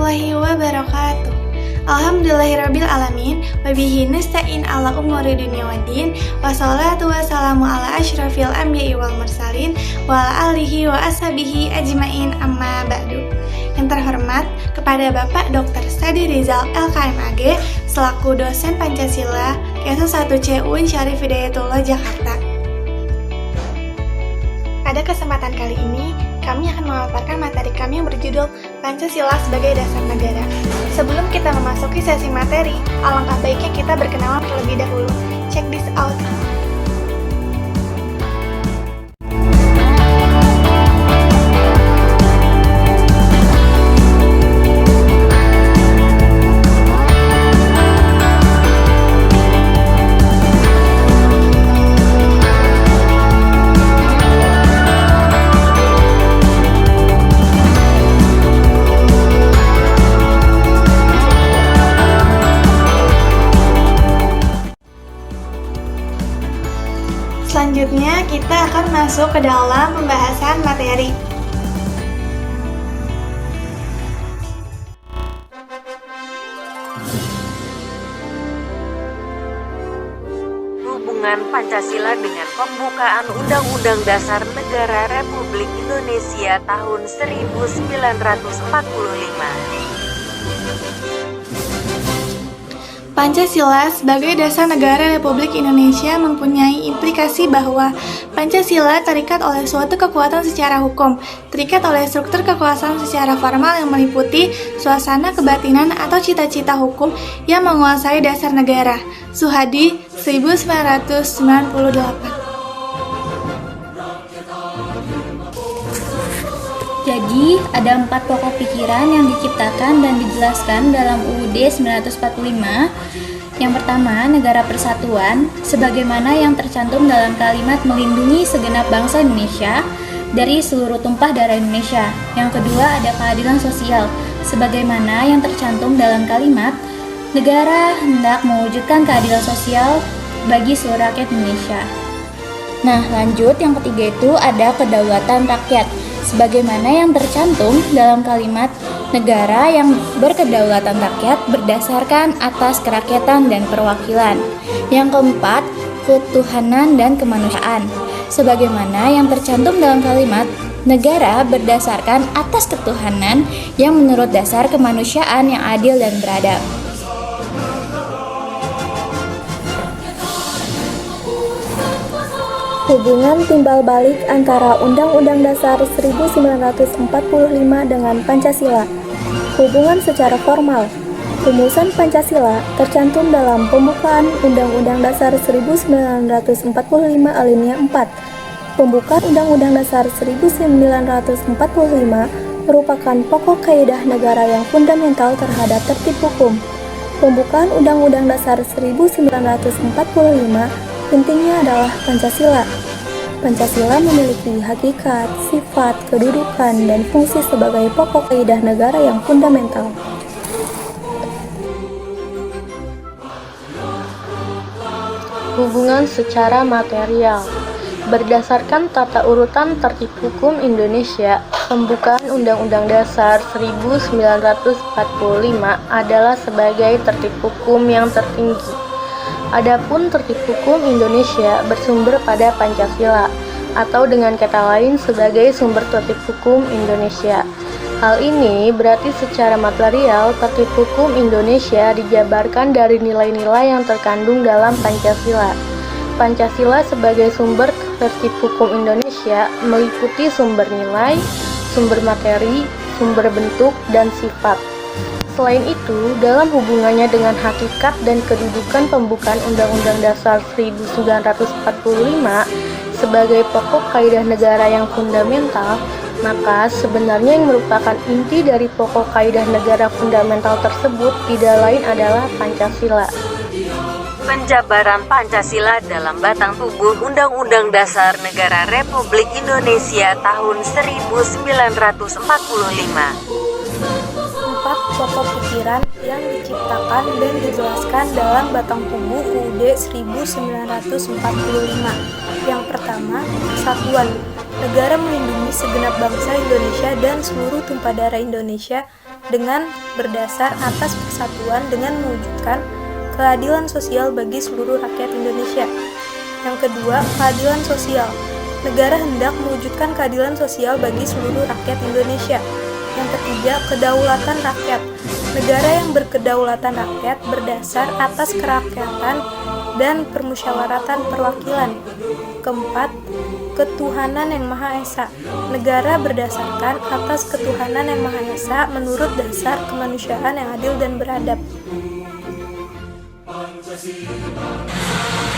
warahmatullahi wabarakatuh. Alhamdulillahirabbil alamin wa bihi nasta'in ala umuri dunya waddin wassalatu wassalamu ala asyrafil anbiya'i wal mursalin wa ala alihi wa ashabihi ajmain amma ba'du. Yang terhormat kepada Bapak Dr. Stadi Rizal LKMAG selaku dosen Pancasila KS1C UIN Syarif Hidayatullah Jakarta. Pada kesempatan kali ini, kami akan memaparkan materi kami yang berjudul Pancasila sebagai Dasar Negara. Sebelum kita memasuki sesi materi, alangkah baiknya kita berkenalan terlebih dahulu. Check this out. Selanjutnya, kita akan masuk ke dalam pembahasan materi. Hubungan Pancasila dengan pembukaan Undang-Undang Dasar Negara Republik Indonesia tahun 1945. Pancasila sebagai dasar negara Republik Indonesia mempunyai implikasi bahwa Pancasila terikat oleh suatu kekuatan secara hukum, terikat oleh struktur kekuasaan secara formal yang meliputi suasana kebatinan atau cita-cita hukum yang menguasai dasar negara. Suhadi, 1998. Jadi, ada 4 pokok pikiran yang diciptakan dan dijelaskan dalam UUD 1945. Yang pertama, negara persatuan, sebagaimana yang tercantum dalam kalimat melindungi segenap bangsa Indonesia dari seluruh tumpah darah Indonesia. Yang kedua, ada keadilan sosial, sebagaimana yang tercantum dalam kalimat negara hendak mewujudkan keadilan sosial bagi seluruh rakyat Indonesia. Nah, lanjut yang ketiga itu ada kedaulatan rakyat, sebagaimana yang tercantum dalam kalimat negara yang berkedaulatan rakyat berdasarkan atas kerakyatan dan perwakilan. Yang keempat, ketuhanan dan kemanusiaan, sebagaimana yang tercantum dalam kalimat negara berdasarkan atas ketuhanan yang menurut dasar kemanusiaan yang adil dan beradab. Hubungan timbal balik antara Undang-Undang Dasar 1945 dengan Pancasila. Hubungan secara formal. Rumusan Pancasila tercantum dalam pembukaan Undang-Undang Dasar 1945 alinea 4. Pembukaan Undang-Undang Dasar 1945 merupakan pokok kaidah negara yang fundamental terhadap tertib hukum. Pembukaan Undang-Undang Dasar 1945 intinya adalah Pancasila. Pancasila memiliki hakikat, sifat, kedudukan, dan fungsi sebagai pokok kaidah negara yang fundamental. Hubungan secara material. Berdasarkan tata urutan tertib hukum Indonesia, pembukaan Undang-Undang Dasar 1945 adalah sebagai tertib hukum yang tertinggi. Adapun tertib hukum Indonesia bersumber pada Pancasila, atau dengan kata lain sebagai sumber tertib hukum Indonesia. Hal ini berarti secara material tertib hukum Indonesia dijabarkan dari nilai-nilai yang terkandung dalam Pancasila. Pancasila sebagai sumber tertib hukum Indonesia meliputi sumber nilai, sumber materi, sumber bentuk, dan sifat. Selain itu, dalam hubungannya dengan hakikat dan kedudukan pembukaan Undang-Undang Dasar 1945 sebagai pokok kaidah negara yang fundamental, maka sebenarnya yang merupakan inti dari pokok kaidah negara fundamental tersebut tidak lain adalah Pancasila. Penjabaran Pancasila dalam batang tubuh Undang-Undang Dasar Negara Republik Indonesia tahun 1945. 4 pokok pikiran yang diciptakan dan dijelaskan dalam batang tubuh UUD 1945. Yang pertama, kesatuan. negara melindungi segenap bangsa Indonesia dan seluruh tumpah darah Indonesia dengan berdasar atas persatuan dengan mewujudkan keadilan sosial bagi seluruh rakyat Indonesia. Yang kedua, keadilan sosial. Negara hendak mewujudkan keadilan sosial bagi seluruh rakyat Indonesia. Yang ketiga, kedaulatan rakyat. Negara yang berkedaulatan rakyat berdasar atas kerakyatan dan permusyawaratan perwakilan. Keempat, ketuhanan yang Maha Esa. Negara berdasarkan atas ketuhanan yang Maha Esa menurut dasar kemanusiaan yang adil dan beradab.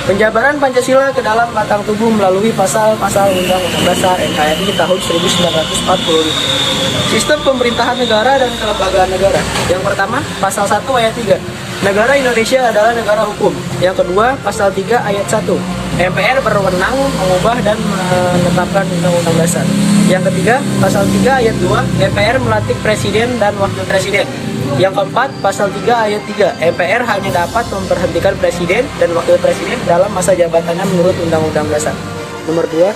Penjabaran Pancasila ke dalam batang tubuh melalui pasal-pasal Undang-Undang Dasar NKRI tahun 1945. Sistem pemerintahan negara dan kelembagaan negara. Yang pertama, pasal 1 ayat 3. Negara Indonesia adalah negara hukum. Yang kedua, pasal 3 ayat 1. MPR berwenang mengubah dan menetapkan Undang-Undang Dasar. Yang ketiga, pasal 3 ayat 2. MPR melantik presiden dan wakil presiden. Yang keempat, pasal 3 ayat 3, MPR hanya dapat memberhentikan presiden dan wakil presiden dalam masa jabatannya menurut Undang-Undang Dasar. Nomor 2,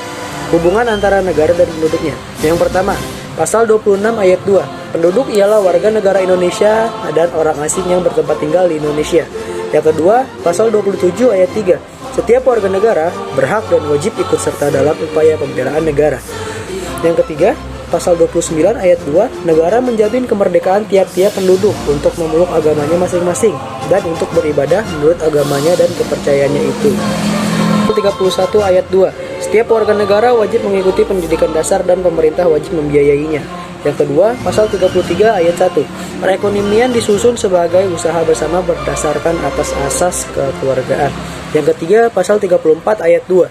hubungan antara negara dan penduduknya. Yang pertama, pasal 26 ayat 2, penduduk ialah warga negara Indonesia dan orang asing yang bertempat tinggal di Indonesia. Yang kedua, pasal 27 ayat 3, setiap warga negara berhak dan wajib ikut serta dalam upaya pembelaan negara. Yang ketiga, pasal 29 ayat 2, negara menjamin kemerdekaan tiap-tiap penduduk untuk memeluk agamanya masing-masing dan untuk beribadah menurut agamanya dan kepercayaannya itu. 31 ayat 2, setiap warga negara wajib mengikuti pendidikan dasar dan pemerintah wajib membiayainya. Yang kedua, pasal 33 ayat 1, perekonomian disusun sebagai usaha bersama berdasarkan atas asas kekeluargaan. Yang ketiga, pasal 34 ayat 2,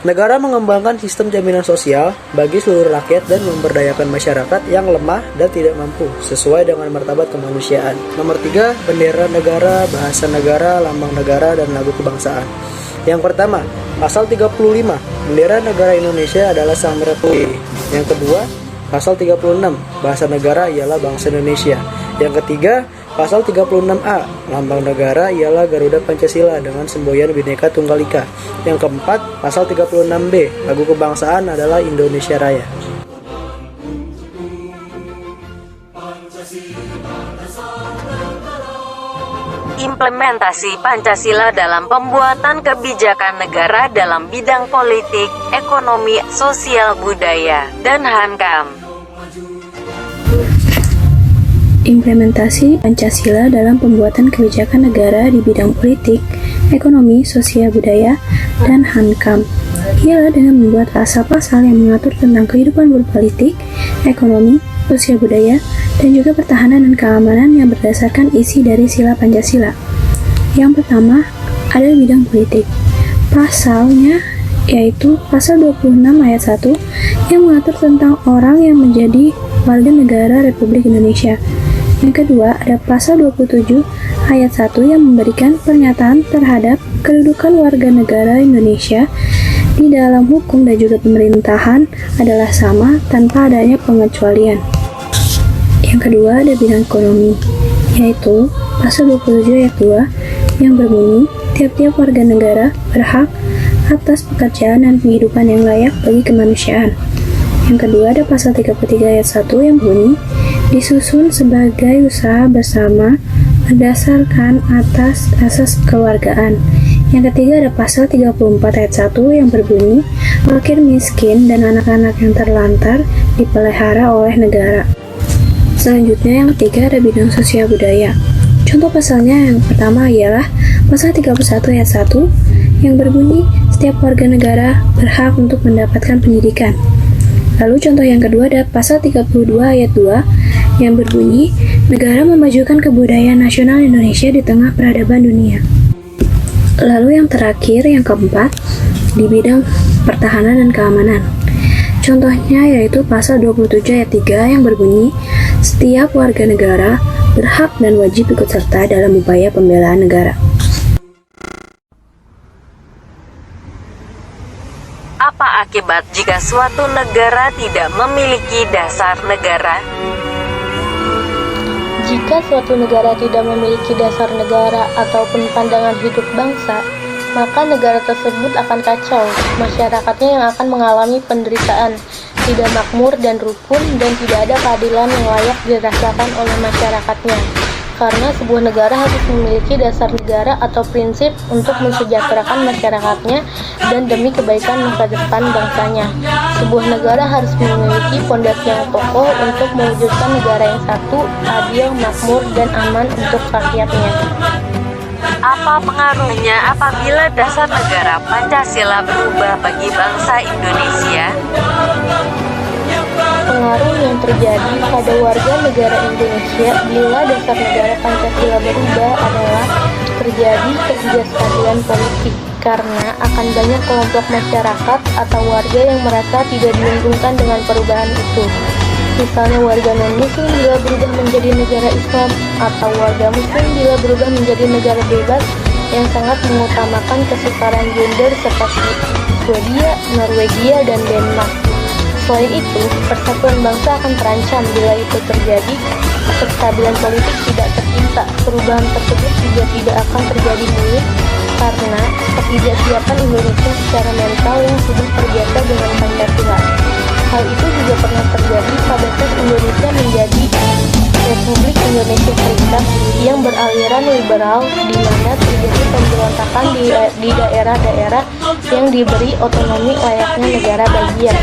negara mengembangkan sistem jaminan sosial bagi seluruh rakyat dan memberdayakan masyarakat yang lemah dan tidak mampu sesuai dengan martabat kemanusiaan. Nomor 3, bendera negara, bahasa negara, lambang negara, dan lagu kebangsaan. Yang pertama, pasal 35, bendera negara Indonesia adalah Sang Merah Putih. Yang kedua, pasal 36, bahasa negara ialah bangsa Indonesia. Yang ketiga, pasal 36A, lambang negara ialah Garuda Pancasila dengan semboyan Bhinneka Tunggal Ika. Yang keempat, pasal 36B, lagu kebangsaan adalah Indonesia Raya. Implementasi Pancasila dalam pembuatan kebijakan negara dalam bidang politik, ekonomi, sosial, budaya, dan Hankam. Implementasi Pancasila dalam pembuatan kebijakan negara di bidang politik, ekonomi, sosial, budaya, dan Hankam ialah dengan membuat pasal-pasal yang mengatur tentang kehidupan berpolitik, ekonomi, sosial budaya, dan juga pertahanan dan keamanan yang berdasarkan isi dari sila Pancasila. Yang pertama, ada bidang politik. Pasalnya yaitu pasal 26 ayat 1 yang mengatur tentang orang yang menjadi warga negara Republik Indonesia. Yang kedua, ada pasal 27 ayat 1 yang memberikan pernyataan terhadap kedudukan warga negara Indonesia di dalam hukum dan juga pemerintahan adalah sama tanpa adanya pengecualian. Yang kedua, ada bidang ekonomi, yaitu pasal 27 ayat 2 yang berbunyi, tiap-tiap warga negara berhak atas pekerjaan dan kehidupan yang layak bagi kemanusiaan. Yang kedua, ada pasal 33 ayat 1 yang bunyi, disusun sebagai usaha bersama berdasarkan atas asas keluargaan. Yang ketiga, ada pasal 34 ayat 1 yang berbunyi, fakir miskin dan anak-anak yang terlantar dipelihara oleh negara. Selanjutnya, yang ketiga, ada bidang sosial budaya. Contoh pasalnya yang pertama ialah pasal 31 ayat 1 yang berbunyi, setiap warga negara berhak untuk mendapatkan pendidikan. Lalu contoh yang kedua ada pasal 32 ayat 2 yang berbunyi, negara memajukan kebudayaan nasional Indonesia di tengah peradaban dunia. Lalu yang terakhir, yang keempat, di bidang pertahanan dan keamanan. Contohnya yaitu pasal 27 ayat 3 yang berbunyi, setiap warga negara berhak dan wajib ikut serta dalam upaya pembelaan negara. Apa akibat jika suatu negara tidak memiliki dasar negara? Jika suatu negara tidak memiliki dasar negara ataupun pandangan hidup bangsa, maka negara tersebut akan kacau. Masyarakatnya yang akan mengalami penderitaan, tidak makmur dan rukun, dan tidak ada keadilan yang layak dirasakan oleh masyarakatnya. Karena sebuah negara harus memiliki dasar negara atau prinsip untuk mensejahterakan masyarakatnya dan demi kebaikan masa depan bangsanya. Sebuah negara harus memiliki fondasi yang kokoh untuk mewujudkan negara yang satu, adil, makmur, dan aman untuk rakyatnya. Apa pengaruhnya apabila dasar negara Pancasila berubah bagi bangsa Indonesia? Pengaruh yang terjadi pada warga negara Indonesia bila dasar negara Pancasila berubah adalah terjadi ketidakstabilan politik, karena akan banyak kelompok masyarakat atau warga yang merasa tidak diuntungkan dengan perubahan itu. Misalnya warga non-muslim bila berubah menjadi negara Islam, atau warga muslim bila berubah menjadi negara bebas yang sangat mengutamakan kesetaraan gender seperti Swedia, Norwegia, dan Denmark. Selain itu, persatuan bangsa akan terancam bila itu terjadi. Kestabilan politik tidak tercipta, perubahan tersebut juga tidak akan terjadi mulus karena ketidaksiapan Indonesia secara mental yang sudah terbiasa dengan Pancasila. Hal itu juga pernah terjadi pada saat Indonesia menjadi Republik Indonesia Serikat yang beraliran liberal, di mana terjadi pemberontakan di daerah-daerah yang diberi otonomi layaknya negara bagian.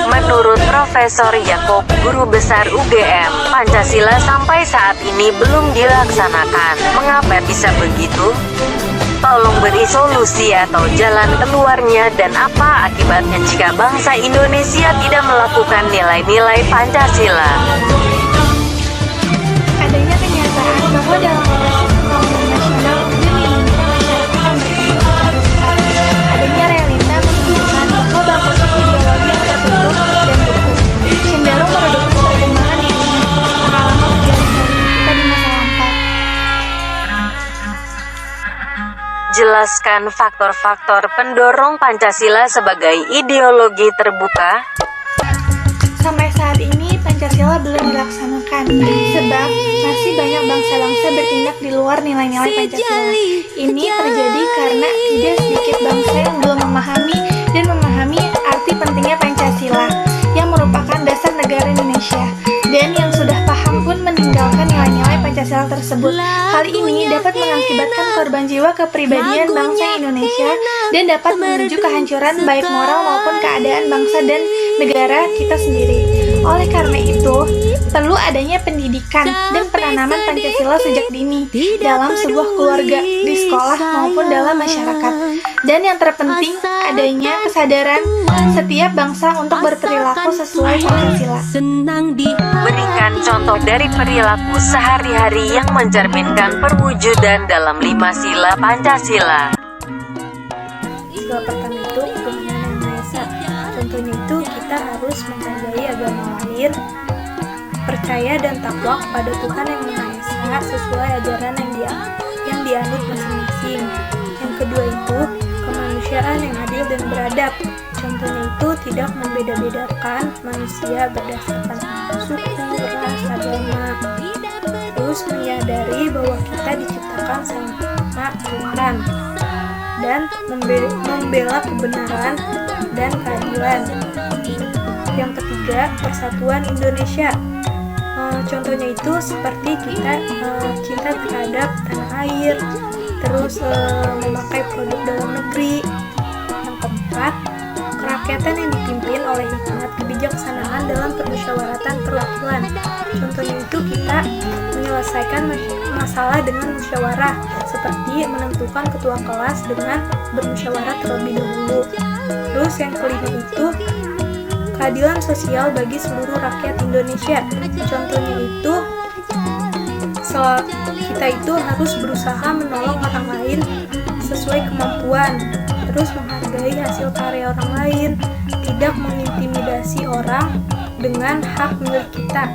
Menurut Profesor Yakob, guru besar UGM, Pancasila sampai saat ini belum dilaksanakan. Mengapa bisa begitu? Tolong beri solusi atau jalan keluarnya, dan apa akibatnya jika bangsa Indonesia tidak melakukan nilai-nilai Pancasila? Adanya kenyataan bahwa dalam proses pembangunan nasional demi Indonesia masyarakat akan adanya realita menunjukkan bahwa bangsa ideologi yang tertutup dan berbeda cenderung mereduksi perkembangan yang pengalaman sejarah kita di masa lampau. Jelaskan faktor-faktor pendorong Pancasila sebagai ideologi terbuka. Sampai saat ini Pancasila belum dilaksanakan sebab masih banyak bangsa-bangsa bertindak di luar nilai-nilai Pancasila. Ini terjadi karena tidak sedikit bangsa yang belum memahami dan memahami arti pentingnya Pancasila yang merupakan dasar negara Indonesia, dan yang sudah paham pun meninggalkan nilai-nilai Pancasila tersebut. Hal ini dapat mengakibatkan korban jiwa kepribadian bangsa Indonesia dan dapat menuju kehancuran baik moral maupun keadaan bangsa dan negara kita sendiri. Oleh karena itu, perlu adanya pendidikan dan penanaman Pancasila sejak dini dalam sebuah keluarga, di sekolah maupun dalam masyarakat. Dan yang terpenting, adanya kesadaran setiap bangsa untuk berperilaku sesuai Pancasila. Berikan contoh dari perilaku sehari-hari yang mencerminkan perwujudan dalam 5 sila Pancasila. Sila pertama itu ketuhanan yang Maha Esa. Contohnya itu kita harus menghargai agama lain, percaya dan takwa kepada Tuhan yang Maha Esa sesuai ajaran yang dianut masing-masing. Yang kedua itu kemanusiaan yang adil dan beradab. Contohnya itu tidak membeda-bedakan manusia berdasarkan suku, ras, agama. Terus menyadari bahwa kita diciptakan sama Tuhan dan membela kebenaran dan keadilan. Yang ketiga, persatuan Indonesia. Contohnya itu seperti kita cinta terhadap tanah air, terus memakai produk dalam negeri. Yang keempat, kerakyatan yang dipimpin oleh hikmat kebijaksanaan dalam permusyawaratan perwakilan. Contohnya itu kita menyelesaikan masalah dengan musyawarah, seperti menentukan ketua kelas dengan bermusyawarah terlebih dahulu. Terus yang kelima itu keadilan sosial bagi seluruh rakyat Indonesia. Contohnya itu kita itu harus berusaha menolong orang lain sesuai kemampuan, terus menghargai hasil karya orang lain, tidak mengintimidasi orang dengan hak milik kita.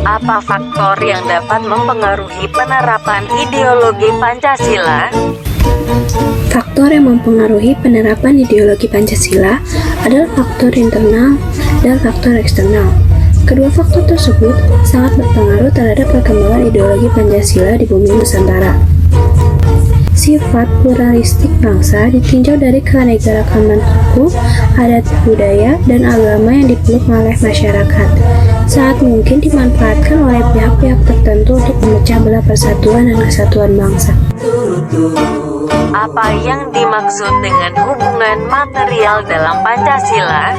Apa faktor yang dapat mempengaruhi penerapan ideologi Pancasila? Faktor yang mempengaruhi penerapan ideologi Pancasila adalah faktor internal dan faktor eksternal. Kedua faktor tersebut sangat berpengaruh terhadap perkembangan ideologi Pancasila di bumi Nusantara. Sifat pluralistik bangsa ditinjau dari keanekaragaman suku, adat budaya, dan agama yang dipeluk oleh masyarakat. Saat mungkin dimanfaatkan oleh pihak-pihak tertentu untuk memecah belah persatuan dan kesatuan bangsa. Apa yang dimaksud dengan hubungan material dalam Pancasila?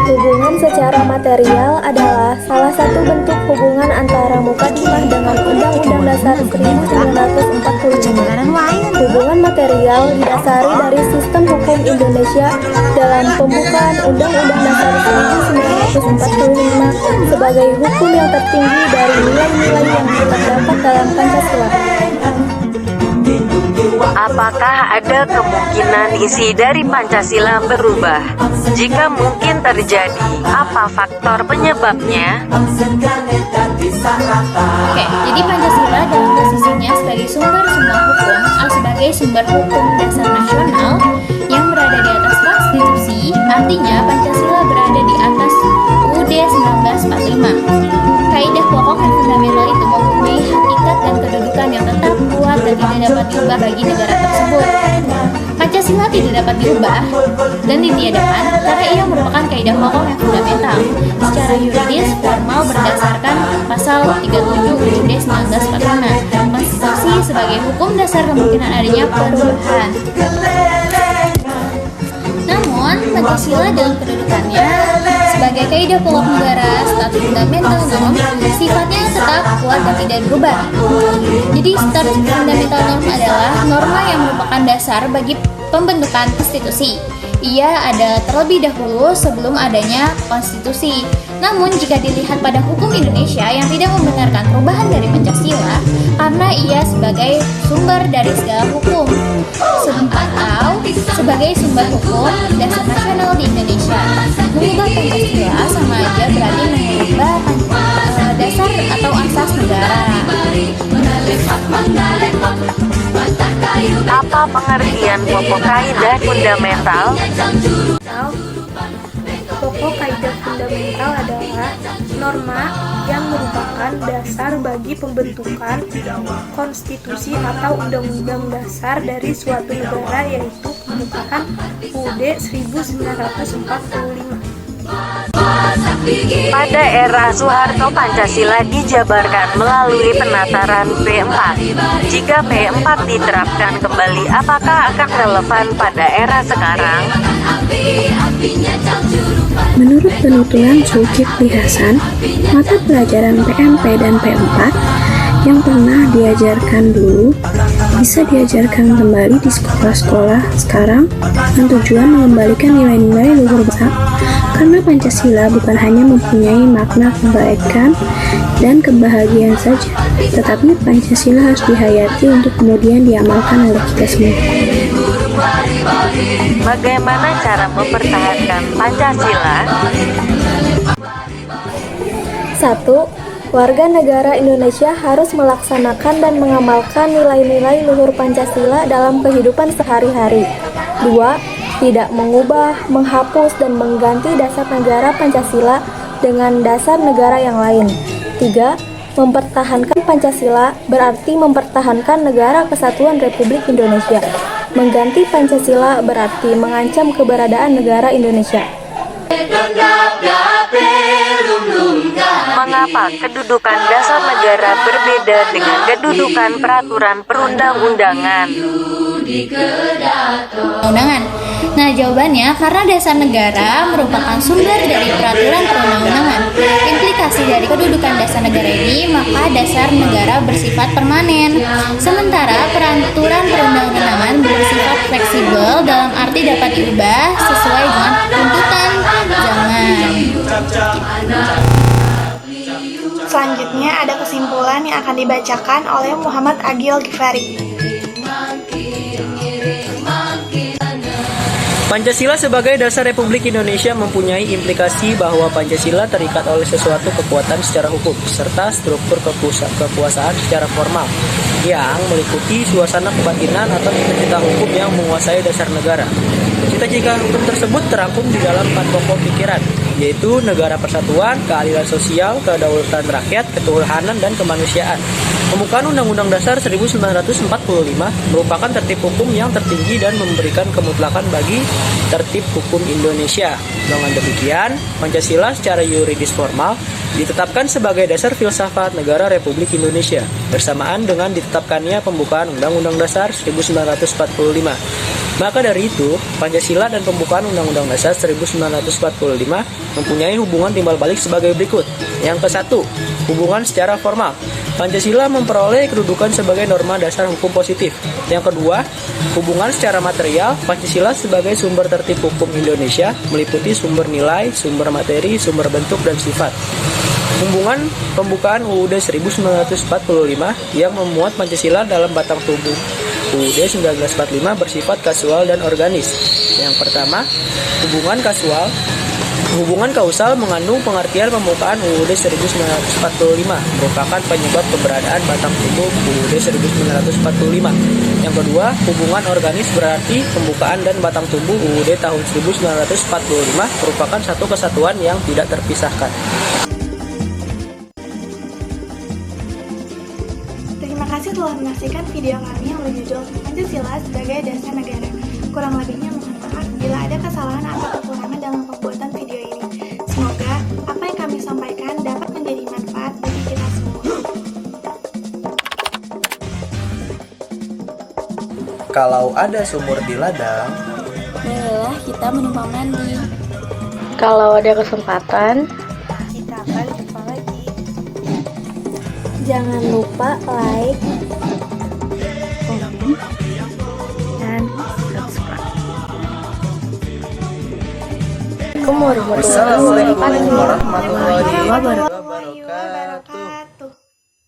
Hubungan secara material adalah salah satu bentuk hubungan antara Mukadimah dengan Undang-Undang Dasar 1945. Hubungan material didasari dari sistem hukum Indonesia dalam pembukaan Undang-Undang Dasar 1945 sebagai hukum yang tertinggi dari nilai-nilai yang terdapat dalam Pancasila. Apakah ada kemungkinan isi dari Pancasila berubah? Jika mungkin terjadi, apa faktor penyebabnya? Oke, jadi Pancasila dalam posisinya sebagai sumber semua hukum atau sebagai sumber hukum dasar nasional yang berada di atas konstitusi, artinya Pancasila berada di atas UUD 1945. Kaidah pokok dan fundamental itu mempunyai hakikat dan kedudukan yang tetap kuat dan tidak dapat diubah bagi negara tersebut. Pancasila tidak dapat diubah dan ditiadakan karena ia merupakan kaidah pokok yang fundamental secara yuridis formal berdasarkan pasal 37 UUD 1945. Konstitusi sebagai hukum dasar kemungkinan adanya perubahan. Namun, Pancasila dalam kedudukannya sebagai kaidah pokok negara, status fundamental norm, sifatnya tetap kuat dan tidak berubah. Jadi, status fundamental norm adalah norma yang merupakan dasar bagi pembentukan konstitusi. Ia ada terlebih dahulu sebelum adanya konstitusi. Namun, jika dilihat pada hukum Indonesia yang tidak membenarkan perubahan dari Pancasila, karena ia sebagai sumber dari segala hukum, atau sebagai sumber hukum dasar nasional di Indonesia. Mengubah Pancasila sama aja berarti mengubah dasar atau asas negara. Apa pengertian pokok kaidah fundamental? Pokok kaidah fundamental adalah norma yang merupakan dasar bagi pembentukan konstitusi atau undang-undang dasar dari suatu negara, yaitu pembukaan UUD 1945. Pada era Soeharto, Pancasila dijabarkan melalui penataran P4. Jika P4 diterapkan kembali, apakah akan relevan pada era sekarang? Menurut penuturan Zulkifli Hasan, mata pelajaran PMP dan P4 yang pernah diajarkan dulu bisa diajarkan kembali di sekolah-sekolah sekarang dengan tujuan mengembalikan nilai-nilai luhur bangsa, karena Pancasila bukan hanya mempunyai makna kebaikan dan kebahagiaan saja, tetapi Pancasila harus dihayati untuk kemudian diamalkan oleh kita semua. Bagaimana cara mempertahankan Pancasila? 1. Warga negara Indonesia harus melaksanakan dan mengamalkan nilai-nilai luhur Pancasila dalam kehidupan sehari-hari. 2. Tidak mengubah, menghapus, dan mengganti dasar negara Pancasila dengan dasar negara yang lain. 3. Mempertahankan Pancasila berarti mempertahankan Negara Kesatuan Republik Indonesia. Mengganti Pancasila berarti mengancam keberadaan negara Indonesia. Mengapa kedudukan dasar negara berbeda dengan kedudukan peraturan perundang-undangan? Nah, jawabannya karena dasar negara merupakan sumber dari peraturan perundang-undangan. Implikasi dari kedudukan dasar negara ini, maka dasar negara bersifat permanen. Sementara peraturan perundang-undangan bersifat fleksibel dalam arti dapat diubah sesuai dengan tuntutan zaman. Selanjutnya ada kesimpulan yang akan dibacakan oleh Muhammad Agil Ghifari. Pancasila sebagai dasar Republik Indonesia mempunyai implikasi bahwa Pancasila terikat oleh sesuatu kekuatan secara hukum serta struktur kekuasaan secara formal yang meliputi suasana kebatinan atau cita-cita hukum yang menguasai dasar negara. Cita-cita hukum tersebut terangkum di dalam 4 pokok pikiran, yaitu negara persatuan, keadilan sosial, kedaulatan rakyat, ketuhanan, dan kemanusiaan. Pembukaan Undang-Undang Dasar 1945 merupakan tertib hukum yang tertinggi dan memberikan kemutlakan bagi tertib hukum Indonesia. Dengan demikian, Pancasila secara yuridis formal ditetapkan sebagai dasar filsafat negara Republik Indonesia, bersamaan dengan ditetapkannya pembukaan Undang-Undang Dasar 1945. Maka dari itu, Pancasila dan pembukaan Undang-Undang Dasar 1945 mempunyai hubungan timbal balik sebagai berikut. Yang ke-1, hubungan secara formal. Pancasila memperoleh kedudukan sebagai norma dasar hukum positif. Yang kedua, hubungan secara material. Pancasila sebagai sumber tertib hukum Indonesia meliputi sumber nilai, sumber materi, sumber bentuk, dan sifat. Hubungan pembukaan UUD 1945 yang memuat Pancasila dalam batang tubuh UUD 1945 bersifat kasual dan organis. Yang pertama, hubungan kausal mengandung pengertian pembukaan UUD 1945 merupakan penyebab keberadaan batang tubuh UUD 1945. Yang kedua, hubungan organis berarti pembukaan dan batang tubuh UUD tahun 1945 merupakan satu kesatuan yang tidak terpisahkan. Terima kasih telah menyaksikan video kami yang berjudul Pancasila sebagai Dasar Negara. Kurang lebihnya mohon maaf bila ada kesalahan atau kekurangan dalam pembuatan video ini. Semoga apa yang kami sampaikan dapat menjadi manfaat bagi kita semua. Kalau ada sumur di ladang, Marilah kita menumpang mandi. Kalau ada kesempatan, Kita akan jumpa lagi. Jangan lupa like, komen, dan subscribe. Assalamualaikum wassalamualaikum warahmatullahi Warahmatullahi wabarakatuh.